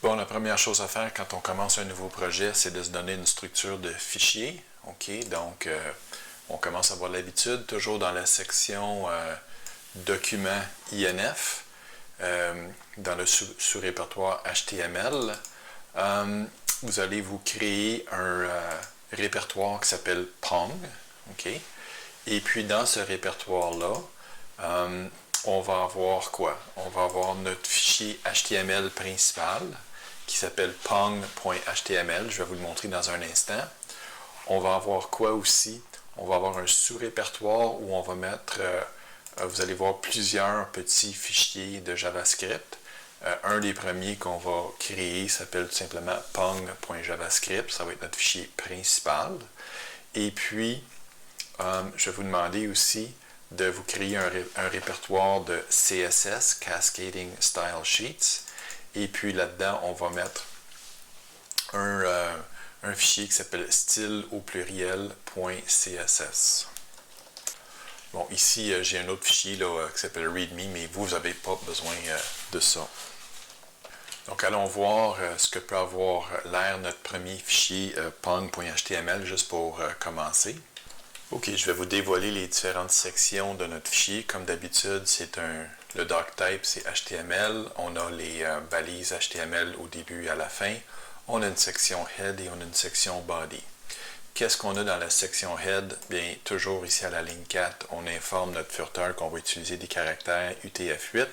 Bon, la première chose à faire quand on commence un nouveau projet, c'est de se donner une structure de fichier. OK, donc on commence à avoir l'habitude, toujours dans la section Documents INF, dans le sous-répertoire HTML. Vous allez vous créer un répertoire qui s'appelle Pong. OK? Et puis dans ce répertoire-là, on va avoir quoi? On va avoir notre fichier HTML principal qui s'appelle pong.html. Je vais vous le montrer dans un instant. On va avoir quoi aussi? On va avoir un sous-répertoire où on va mettre, vous allez voir plusieurs petits fichiers de JavaScript. Un des premiers qu'on va créer s'appelle tout simplement pong.javascript. Ça va être notre fichier principal. Et puis, je vais vous demander aussi de vous créer un répertoire de CSS, Cascading Style Sheets. Et puis là-dedans, on va mettre un fichier qui s'appelle style au pluriel.css. Bon, ici, j'ai un autre fichier là, qui s'appelle readme, mais vous n'avez pas besoin de ça. Donc, allons voir ce que peut avoir l'air notre premier fichier pong.html, juste pour commencer. OK, je vais vous dévoiler les différentes sections de notre fichier. Comme d'habitude, le doctype, c'est HTML. On a les balises HTML au début et à la fin. On a une section head et on a une section body. Qu'est-ce qu'on a dans la section head? Bien, toujours ici à la ligne 4, on informe notre furteur qu'on va utiliser des caractères UTF-8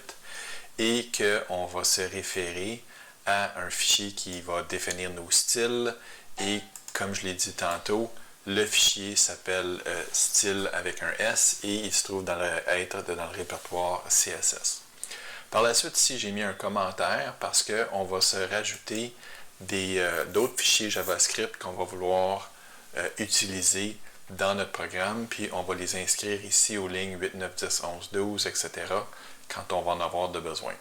et qu'on va se référer à un fichier qui va définir nos styles. Et comme je l'ai dit tantôt, le fichier s'appelle style avec un S et il se trouve dans le répertoire CSS. Par la suite, ici, j'ai mis un commentaire parce qu'on va se rajouter d'autres fichiers JavaScript qu'on va vouloir utiliser dans notre programme, puis on va les inscrire ici aux lignes 8, 9, 10, 11, 12, etc. quand on va en avoir de besoin.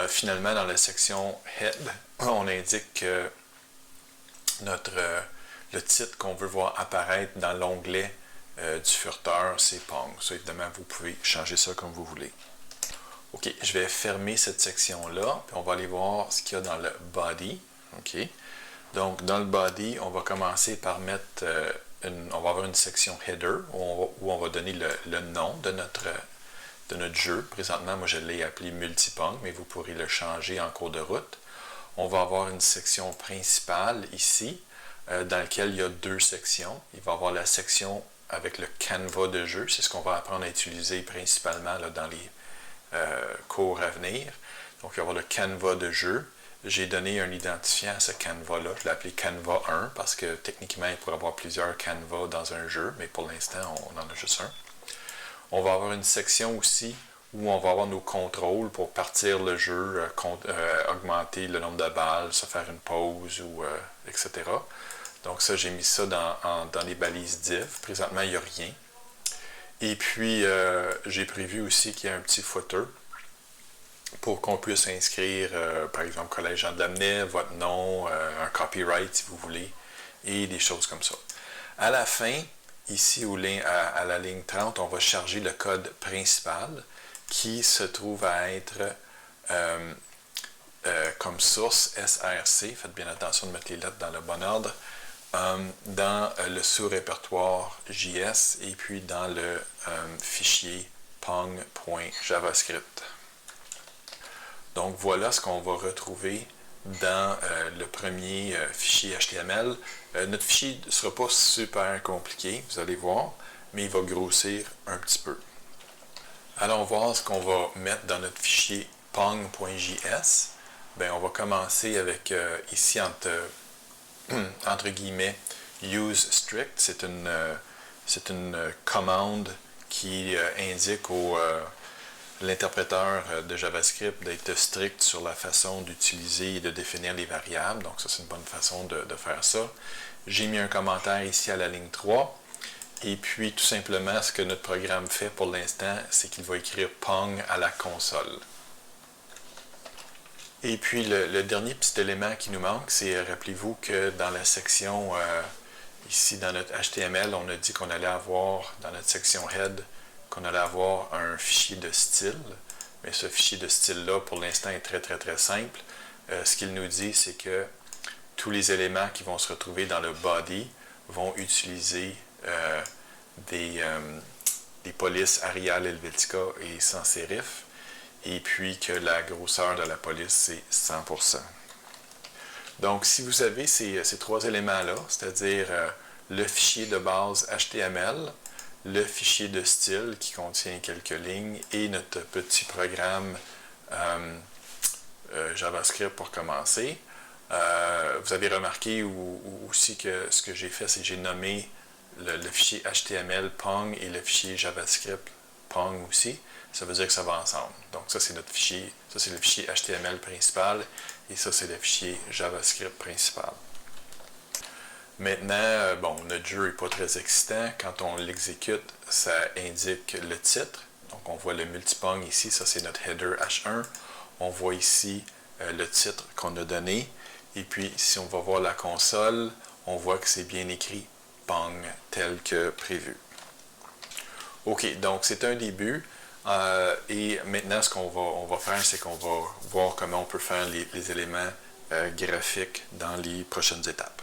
Finalement, dans la section Head, on indique que le titre qu'on veut voir apparaître dans l'onglet du furteur, c'est Pong. Ça, évidemment, vous pouvez changer ça comme vous voulez. OK, je vais fermer cette section-là, puis on va aller voir ce qu'il y a dans le body. OK. Donc, dans le body, on va commencer par mettre, on va avoir une section header où on va donner le nom de notre jeu. Présentement, moi, je l'ai appelé Multipong, mais vous pourrez le changer en cours de route. On va avoir une section principale ici, dans laquelle il y a deux sections. Il va y avoir la section avec le canevas de jeu. C'est ce qu'on va apprendre à utiliser principalement là, dans les cours à venir. Donc, il va y avoir le canevas de jeu. J'ai donné un identifiant à ce canevas-là. Je l'ai appelé Canva 1 parce que techniquement, il pourrait y avoir plusieurs canevas dans un jeu, mais pour l'instant, on en a juste un. On va avoir une section aussi où on va avoir nos contrôles pour partir le jeu, augmenter le nombre de balles, se faire une pause, etc. Donc ça, j'ai mis ça dans les balises div. Présentement, il n'y a rien. Et puis, j'ai prévu aussi qu'il y ait un petit footer pour qu'on puisse inscrire, par exemple, Collège Jean de Lamennais, votre nom, un copyright si vous voulez, et des choses comme ça. À la fin, ici à la ligne 30, on va charger le code principal qui se trouve à être comme source SRC, faites bien attention de mettre les lettres dans le bon ordre, dans le sous-répertoire JS et puis dans le fichier pong.javascript. Donc voilà ce qu'on va retrouver dans le premier fichier HTML. Notre fichier ne sera pas super compliqué, vous allez voir, mais il va grossir un petit peu. Allons voir ce qu'on va mettre dans notre fichier pong.js. Bien, on va commencer avec ici entre guillemets use strict. C'est une commande qui indique l'interpréteur de JavaScript d'être strict sur la façon d'utiliser et de définir les variables. Donc ça, c'est une bonne façon de faire ça. J'ai mis un commentaire ici à la ligne 3. Et puis, tout simplement, ce que notre programme fait pour l'instant, c'est qu'il va écrire Pong à la console. Et puis, le dernier petit élément qui nous manque, c'est, rappelez-vous que dans la section, ici dans notre HTML, on a dit qu'on allait avoir, dans notre section Head, qu'on allait avoir un fichier de style. Mais ce fichier de style-là, pour l'instant, est très, très, très simple. ce qu'il nous dit, c'est que tous les éléments qui vont se retrouver dans le body vont utiliser des polices Arial Helvetica et sans sérif, et puis que la grosseur de la police, c'est 100%. Donc, si vous avez ces trois éléments-là, c'est-à-dire le fichier de base HTML, le fichier de style qui contient quelques lignes et notre petit programme JavaScript pour commencer, vous avez remarqué aussi que ce que j'ai fait, c'est que j'ai nommé le fichier HTML Pong et le fichier JavaScript Pong aussi. Ça veut dire que ça va ensemble. Donc ça, c'est notre fichier. Ça, c'est le fichier HTML principal et ça, c'est le fichier JavaScript principal. Maintenant, bon, notre jeu n'est pas très excitant. Quand on l'exécute, ça indique le titre. Donc on voit le multipong ici, ça c'est notre header H1. On voit ici le titre qu'on a donné. Et puis, si on va voir la console, on voit que c'est bien écrit Pong tel que prévu. OK, donc c'est un début. Et maintenant, ce qu'on va faire, c'est qu'on va voir comment on peut faire les éléments graphiques dans les prochaines étapes.